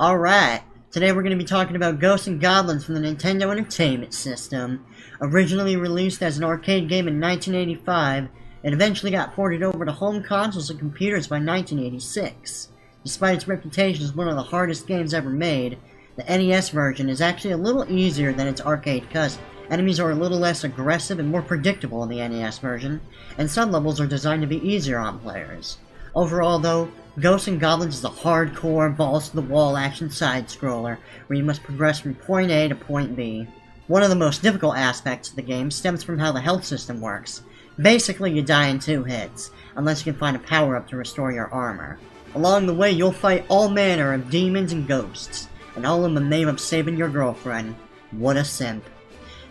Alright, today we're going to be talking about Ghosts N Goblins from the Nintendo Entertainment System. Originally released as an arcade game in 1985, it eventually got ported over to home consoles and computers by 1986. Despite its reputation as one of the hardest games ever made, the NES version is actually a little easier than its arcade cousin. Enemies are a little less aggressive and more predictable in the NES version, and some levels are designed to be easier on players. Overall though, Ghosts N Goblins is a hardcore, balls-to-the-wall action side-scroller, where you must progress from point A to point B. One of the most difficult aspects of the game stems from how the health system works. Basically, you die in 2 hits, unless you can find a power-up to restore your armor. Along the way, you'll fight all manner of demons and ghosts, and all in the name of saving your girlfriend. What a simp.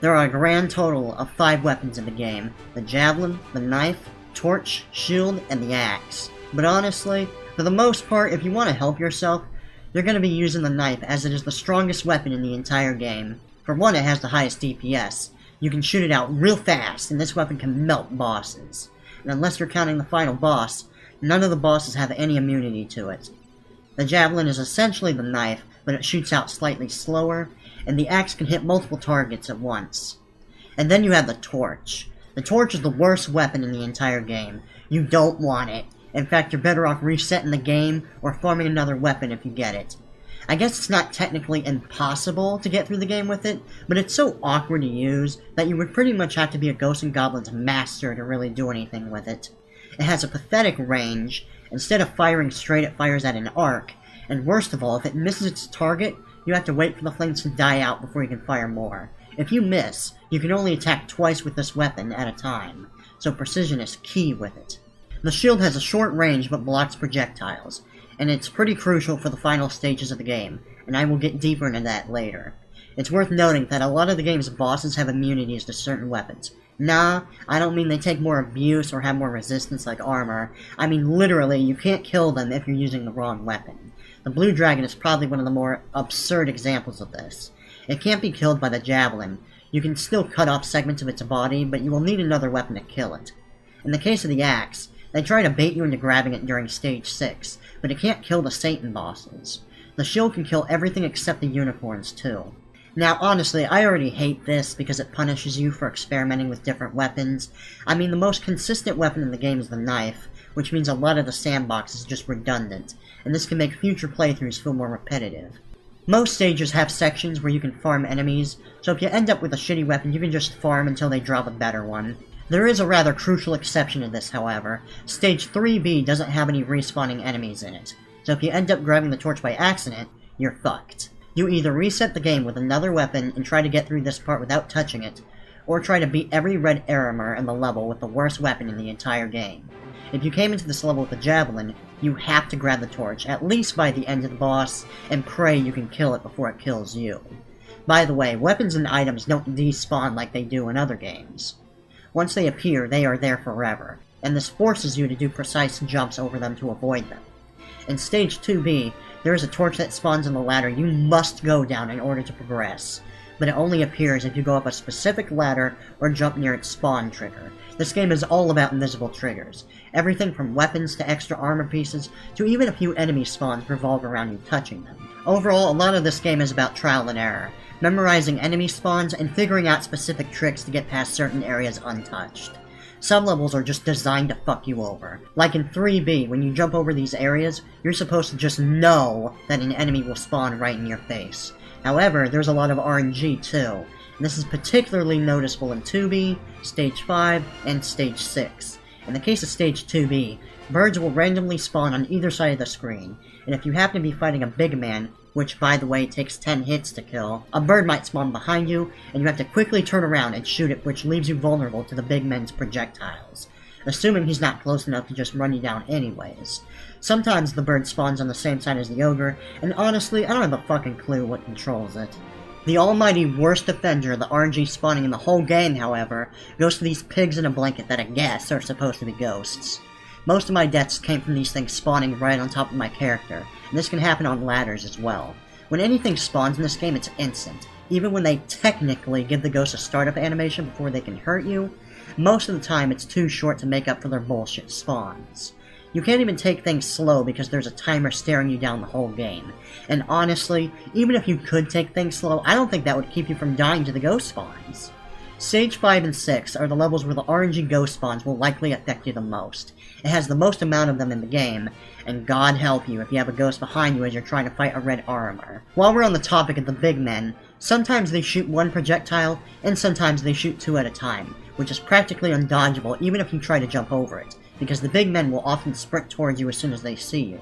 There are a grand total of 5 weapons in the game: the javelin, the knife, torch, shield, and the axe. But honestly, for the most part, if you want to help yourself, you're going to be using the knife, as it is the strongest weapon in the entire game. For one, it has the highest DPS. You can shoot it out real fast, and this weapon can melt bosses. And unless you're counting the final boss, none of the bosses have any immunity to it. The javelin is essentially the knife, but it shoots out slightly slower, and the axe can hit multiple targets at once. And then you have the torch. The torch is the worst weapon in the entire game. You don't want it. In fact, you're better off resetting the game or farming another weapon if you get it. I guess it's not technically impossible to get through the game with it, but it's so awkward to use that you would pretty much have to be a Ghosts N Goblins master to really do anything with it. It has a pathetic range. Instead of firing straight, it fires at an arc, and worst of all, if it misses its target, you have to wait for the flames to die out before you can fire more. If you miss, you can only attack twice with this weapon at a time, so precision is key with it. The shield has a short range but blocks projectiles, and it's pretty crucial for the final stages of the game, and I will get deeper into that later. It's worth noting that a lot of the game's bosses have immunities to certain weapons. Nah, I don't mean they take more abuse or have more resistance like armor. I mean literally, you can't kill them if you're using the wrong weapon. The blue dragon is probably one of the more absurd examples of this. It can't be killed by the javelin. You can still cut off segments of its body, but you will need another weapon to kill it. In the case of the axe, they try to bait you into grabbing it during Stage 6, but it can't kill the Satan bosses. The shield can kill everything except the unicorns too. Now honestly, I already hate this because it punishes you for experimenting with different weapons. I mean, the most consistent weapon in the game is the knife, which means a lot of the sandbox is just redundant, and this can make future playthroughs feel more repetitive. Most stages have sections where you can farm enemies, so if you end up with a shitty weapon, you can just farm until they drop a better one. There is a rather crucial exception to this, however. Stage 3B doesn't have any respawning enemies in it, so if you end up grabbing the torch by accident, you're fucked. You either reset the game with another weapon and try to get through this part without touching it, or try to beat every red armor in the level with the worst weapon in the entire game. If you came into this level with a javelin, you have to grab the torch, at least by the end of the boss, and pray you can kill it before it kills you. By the way, weapons and items don't despawn like they do in other games. Once they appear, they are there forever, and this forces you to do precise jumps over them to avoid them. In Stage 2B, there is a torch that spawns on the ladder you must go down in order to progress, but it only appears if you go up a specific ladder or jump near its spawn trigger. This game is all about invisible triggers. Everything from weapons to extra armor pieces, to even a few enemy spawns revolve around you touching them. Overall, a lot of this game is about trial and error, memorizing enemy spawns and figuring out specific tricks to get past certain areas untouched. Some levels are just designed to fuck you over. Like in 3B, when you jump over these areas, you're supposed to just know that an enemy will spawn right in your face. However, there's a lot of RNG too, and this is particularly noticeable in 2B, Stage 5, and Stage 6. In the case of Stage 2B, birds will randomly spawn on either side of the screen, and if you happen to be fighting a big man, which by the way takes 10 hits to kill, a bird might spawn behind you, and you have to quickly turn around and shoot it, which leaves you vulnerable to the big man's projectiles, assuming he's not close enough to just run you down anyways. Sometimes the bird spawns on the same side as the ogre, and honestly, I don't have a fucking clue what controls it. The almighty worst offender of the RNG spawning in the whole game, however, goes to these pigs in a blanket that I guess are supposed to be ghosts. Most of my deaths came from these things spawning right on top of my character, and this can happen on ladders as well. When anything spawns in this game, it's instant. Even when they technically give the ghost a startup animation before they can hurt you, most of the time it's too short to make up for their bullshit spawns. You can't even take things slow because there's a timer staring you down the whole game. And honestly, even if you could take things slow, I don't think that would keep you from dying to the ghost spawns. Stage 5 and 6 are the levels where the RNG ghost spawns will likely affect you the most. It has the most amount of them in the game, and God help you if you have a ghost behind you as you're trying to fight a red armor. While we're on the topic of the big men, sometimes they shoot one projectile, and sometimes they shoot two at a time, which is practically undodgeable even if you try to jump over it, because the big men will often sprint towards you as soon as they see you.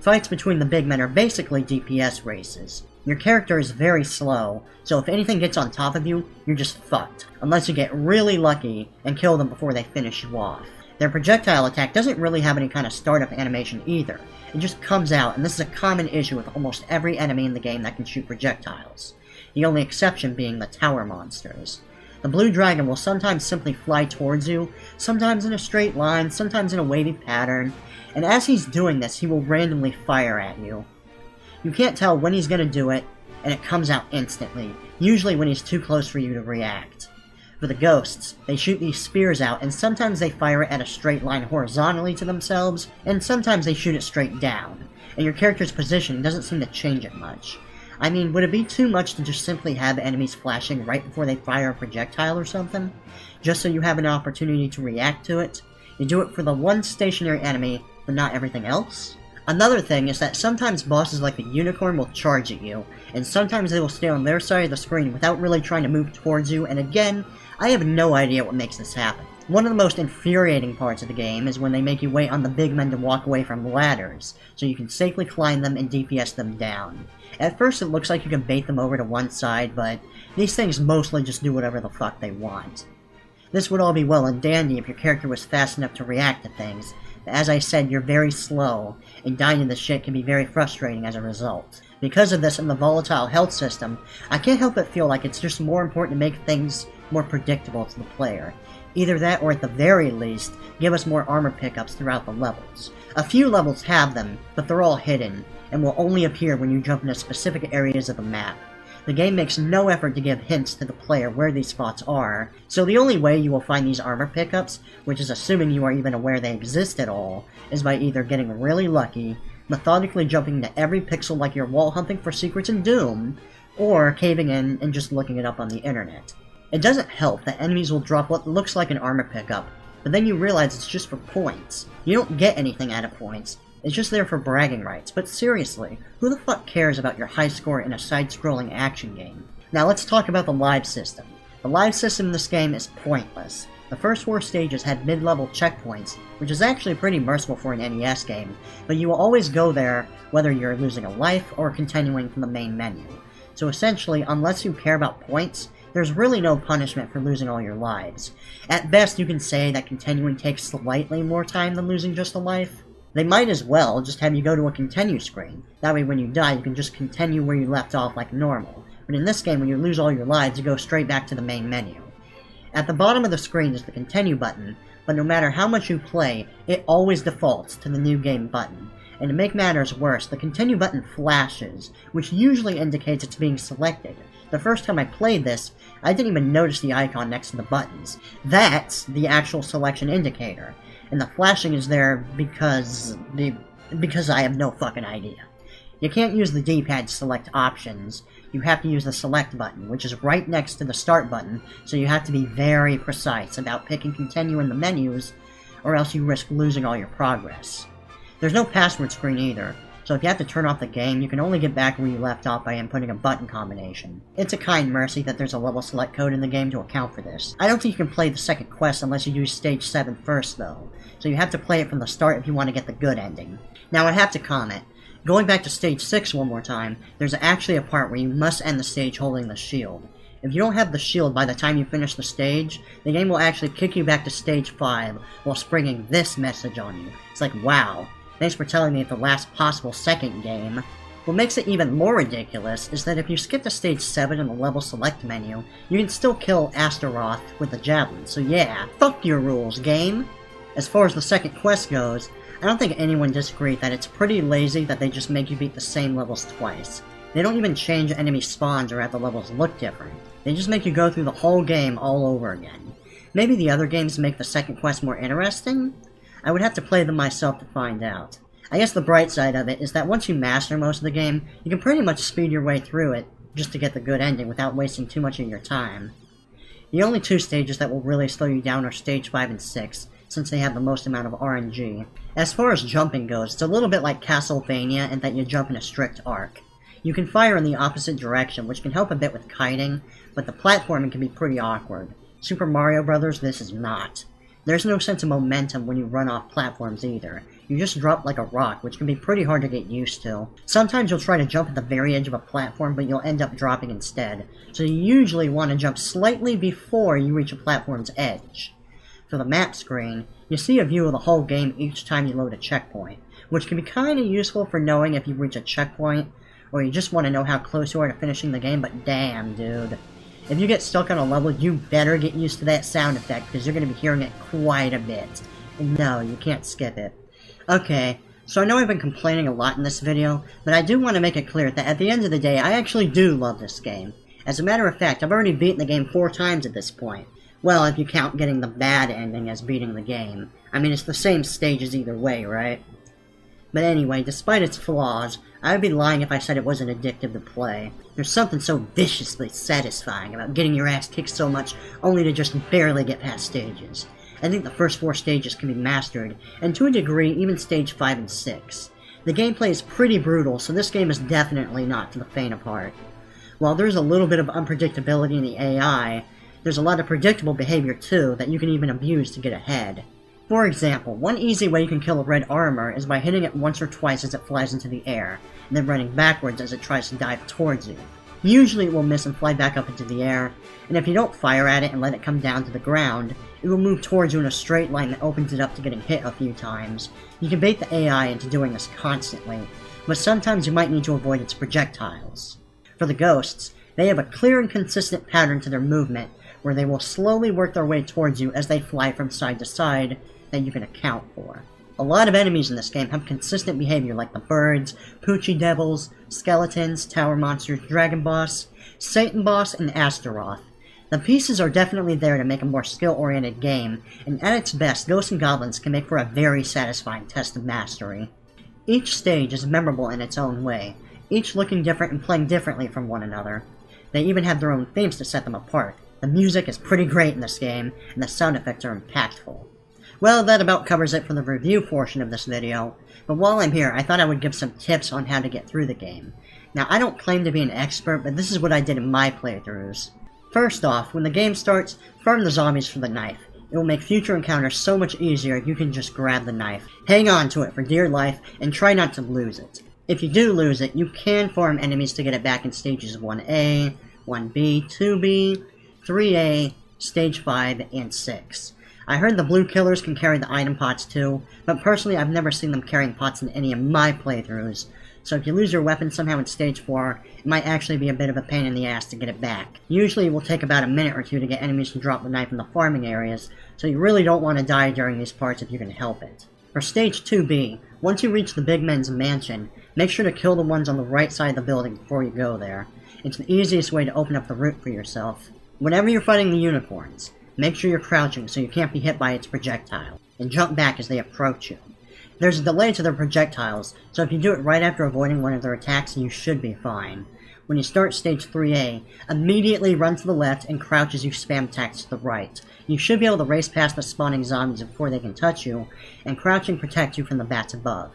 Fights between the big men are basically DPS races. Your character is very slow, so if anything gets on top of you, you're just fucked, unless you get really lucky and kill them before they finish you off. Their projectile attack doesn't really have any kind of startup animation either. It just comes out, and this is a common issue with almost every enemy in the game that can shoot projectiles. The only exception being the tower monsters. The blue dragon will sometimes simply fly towards you, sometimes in a straight line, sometimes in a wavy pattern, and as he's doing this, he will randomly fire at you. You can't tell when he's gonna do it, and it comes out instantly, usually when he's too close for you to react. For the ghosts, they shoot these spears out, and sometimes they fire it at a straight line horizontally to themselves, and sometimes they shoot it straight down, and your character's position doesn't seem to change it much. I mean, would it be too much to just simply have enemies flashing right before they fire a projectile or something? Just so you have an opportunity to react to it? You do it for the one stationary enemy, but not everything else? Another thing is that sometimes bosses like the unicorn will charge at you, and sometimes they will stay on their side of the screen without really trying to move towards you, and again, I have no idea what makes this happen. One of the most infuriating parts of the game is when they make you wait on the big men to walk away from ladders, so you can safely climb them and DPS them down. At first it looks like you can bait them over to one side, but these things mostly just do whatever the fuck they want. This would all be well and dandy if your character was fast enough to react to things, but as I said, you're very slow, and dying to this shit can be very frustrating as a result. Because of this and the volatile health system, I can't help but feel like it's just more important to make things more predictable to the player. Either that or at the very least, give us more armor pickups throughout the levels. A few levels have them, but they're all hidden, and will only appear when you jump into specific areas of the map. The game makes no effort to give hints to the player where these spots are, so the only way you will find these armor pickups, which is assuming you are even aware they exist at all, is by either getting really lucky, methodically jumping to every pixel like you're wall humping for secrets in Doom, or caving in and just looking it up on the internet. It doesn't help that enemies will drop what looks like an armor pickup, but then you realize it's just for points. You don't get anything out of points, it's just there for bragging rights, but seriously, who the fuck cares about your high score in a side-scrolling action game? Now let's talk about the live system. The live system in this game is pointless. The first 4 stages had mid-level checkpoints, which is actually pretty merciful for an NES game, but you will always go there whether you're losing a life or continuing from the main menu. So essentially, unless you care about points, there's really no punishment for losing all your lives. At best, you can say that continuing takes slightly more time than losing just a life. They might as well just have you go to a continue screen. That way when you die, you can just continue where you left off like normal. But in this game, when you lose all your lives, you go straight back to the main menu. At the bottom of the screen is the continue button, but no matter how much you play, it always defaults to the new game button. And to make matters worse, the continue button flashes, which usually indicates it's being selected. The first time I played this, I didn't even notice the icon next to the buttons. That's the actual selection indicator. And the flashing is there because I have no fucking idea. You can't use the D-pad to select options. You have to use the select button, which is right next to the start button, so you have to be very precise about picking continue in the menus, or else you risk losing all your progress. There's no password screen either, so if you have to turn off the game, you can only get back where you left off by inputting a button combination. It's a kind mercy that there's a level select code in the game to account for this. I don't think you can play the second quest unless you use stage 7 first though, so you have to play it from the start if you want to get the good ending. Now I have to comment, going back to stage 6 one more time, there's actually a part where you must end the stage holding the shield. If you don't have the shield by the time you finish the stage, the game will actually kick you back to stage 5 while springing this message on you. It's like, wow. Thanks for telling me at the last possible second game. What makes it even more ridiculous is that if you skip to stage 7 in the level select menu, you can still kill Astaroth with the javelin, so yeah, fuck your rules, game! As far as the second quest goes, I don't think anyone disagrees that it's pretty lazy that they just make you beat the same levels twice. They don't even change enemy spawns or have the levels look different. They just make you go through the whole game all over again. Maybe the other games make the second quest more interesting? I would have to play them myself to find out. I guess the bright side of it is that once you master most of the game, you can pretty much speed your way through it just to get the good ending without wasting too much of your time. The only two stages that will really slow you down are stage 5 and 6, since they have the most amount of RNG. As far as jumping goes, it's a little bit like Castlevania in that you jump in a strict arc. You can fire in the opposite direction, which can help a bit with kiting, but the platforming can be pretty awkward. Super Mario Bros. This is not. There's no sense of momentum when you run off platforms either. You just drop like a rock, which can be pretty hard to get used to. Sometimes you'll try to jump at the very edge of a platform, but you'll end up dropping instead. So you usually want to jump slightly before you reach a platform's edge. For the map screen, you see a view of the whole game each time you load a checkpoint, which can be kinda useful for knowing if you reach a checkpoint, or you just want to know how close you are to finishing the game, but damn, dude. If you get stuck on a level, you better get used to that sound effect, because you're going to be hearing it quite a bit. And no, you can't skip it. Okay, so I know I've been complaining a lot in this video, but I do want to make it clear that at the end of the day, I actually do love this game. As a matter of fact, I've already beaten the game 4 times at this point. Well, if you count getting the bad ending as beating the game. I mean, it's the same stages either way, right? But anyway, despite its flaws, I would be lying if I said it wasn't addictive to play. There's something so viciously satisfying about getting your ass kicked so much only to just barely get past stages. I think the first 4 stages can be mastered, and to a degree, even stage 5 and 6. The gameplay is pretty brutal, so this game is definitely not for the faint of heart. While there's a little bit of unpredictability in the AI, there's a lot of predictable behavior too that you can even abuse to get ahead. For example, one easy way you can kill a red armor is by hitting it once or twice as it flies into the air, and then running backwards as it tries to dive towards you. Usually it will miss and fly back up into the air, and if you don't fire at it and let it come down to the ground, it will move towards you in a straight line that opens it up to getting hit a few times. You can bait the AI into doing this constantly, but sometimes you might need to avoid its projectiles. For the ghosts, they have a clear and consistent pattern to their movement, where they will slowly work their way towards you as they fly from side to side that you can account for. A lot of enemies in this game have consistent behavior like the birds, Poochie Devils, skeletons, tower monsters, Dragon Boss, Satan Boss, and Astaroth. The pieces are definitely there to make a more skill-oriented game, and at its best, Ghosts N Goblins can make for a very satisfying test of mastery. Each stage is memorable in its own way, each looking different and playing differently from one another. They even have their own themes to set them apart. The music is pretty great in this game, and the sound effects are impactful. Well, that about covers it for the review portion of this video, but while I'm here, I thought I would give some tips on how to get through the game. Now, I don't claim to be an expert, but this is what I did in my playthroughs. First off, when the game starts, farm the zombies for the knife. It will make future encounters so much easier if you can just grab the knife. Hang on to it for dear life, and try not to lose it. If you do lose it, you can farm enemies to get it back in stages 1A, 1B, 2B, 3A, Stage 5, and 6. I heard the blue killers can carry the item pots too, but personally I've never seen them carrying pots in any of my playthroughs, so if you lose your weapon somehow in Stage 4, it might actually be a bit of a pain in the ass to get it back. Usually it will take about a minute or two to get enemies to drop the knife in the farming areas, so you really don't want to die during these parts if you can help it. For Stage 2B, once you reach the big men's mansion, make sure to kill the ones on the right side of the building before you go there. It's the easiest way to open up the route for yourself. Whenever you're fighting the unicorns, make sure you're crouching so you can't be hit by its projectile, and jump back as they approach you. There's a delay to their projectiles, so if you do it right after avoiding one of their attacks, you should be fine. When you start Stage 3A, immediately run to the left and crouch as you spam attacks to the right. You should be able to race past the spawning zombies before they can touch you, and crouching protects you from the bats above.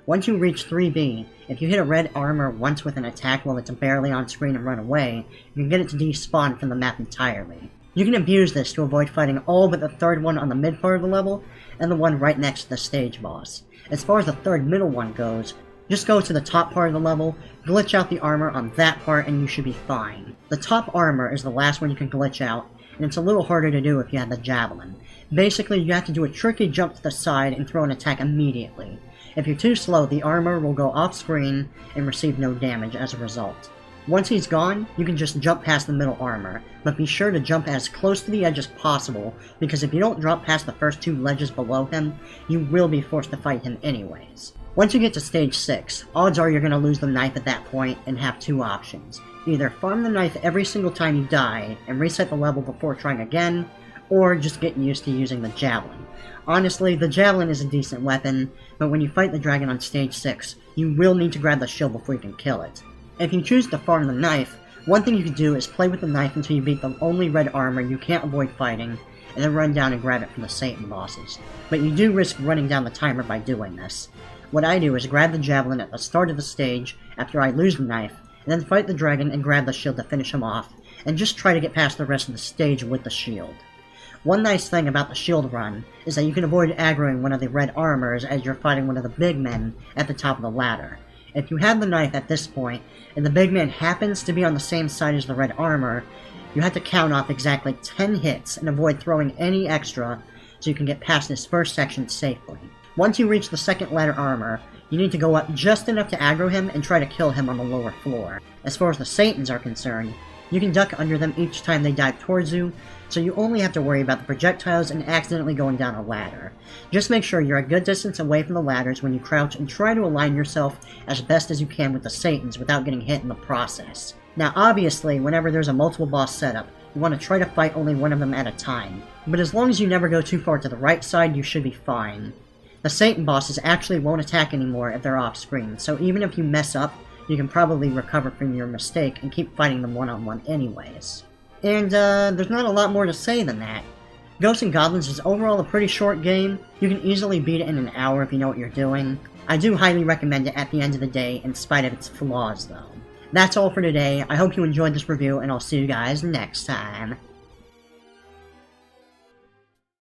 Once you reach 3B, if you hit a red armor once with an attack while it's barely on screen and run away, you can get it to despawn from the map entirely. You can abuse this to avoid fighting all but the third one on the mid part of the level, and the one right next to the stage boss. As far as the third middle one goes, just go to the top part of the level, glitch out the armor on that part, and you should be fine. The top armor is the last one you can glitch out, and it's a little harder to do if you have the javelin. Basically, you have to do a tricky jump to the side and throw an attack immediately. If you're too slow, the armor will go off screen and receive no damage as a result. Once he's gone, you can just jump past the middle armor, but be sure to jump as close to the edge as possible, because if you don't drop past the first 2 ledges below him, you will be forced to fight him anyways. Once you get to Stage 6, odds are you're going to lose the knife at that point and have 2 options. Either farm the knife every single time you die and reset the level before trying again, or just get used to using the javelin. Honestly, the javelin is a decent weapon, but when you fight the dragon on stage 6, you will need to grab the shield before you can kill it. If you choose to farm the knife, one thing you can do is play with the knife until you beat the only red armor you can't avoid fighting, and then run down and grab it from the Satan bosses. But you do risk running down the timer by doing this. What I do is grab the javelin at the start of the stage after I lose the knife, and then fight the dragon and grab the shield to finish him off, and just try to get past the rest of the stage with the shield. One nice thing about the shield run is that you can avoid aggroing one of the red armors as you're fighting one of the big men at the top of the ladder. If you have the knife at this point, and the big man happens to be on the same side as the red armor, you have to count off exactly 10 hits and avoid throwing any extra so you can get past this first section safely. Once you reach the second ladder armor, you need to go up just enough to aggro him and try to kill him on the lower floor. As far as the Satans are concerned, you can duck under them each time they dive towards you, so you only have to worry about the projectiles and accidentally going down a ladder. Just make sure you're a good distance away from the ladders when you crouch and try to align yourself as best as you can with the Satans without getting hit in the process. Now obviously, whenever there's a multiple boss setup, you want to try to fight only one of them at a time, but as long as you never go too far to the right side, you should be fine. The Satan bosses actually won't attack anymore if they're off screen, so even if you mess up, you can probably recover from your mistake and keep fighting them one-on-one anyways. And there's not a lot more to say than that. Ghosts N Goblins is overall a pretty short game. You can easily beat it in an hour if you know what you're doing. I do highly recommend it at the end of the day, in spite of its flaws though. That's all for today. I hope you enjoyed this review, and I'll see you guys next time.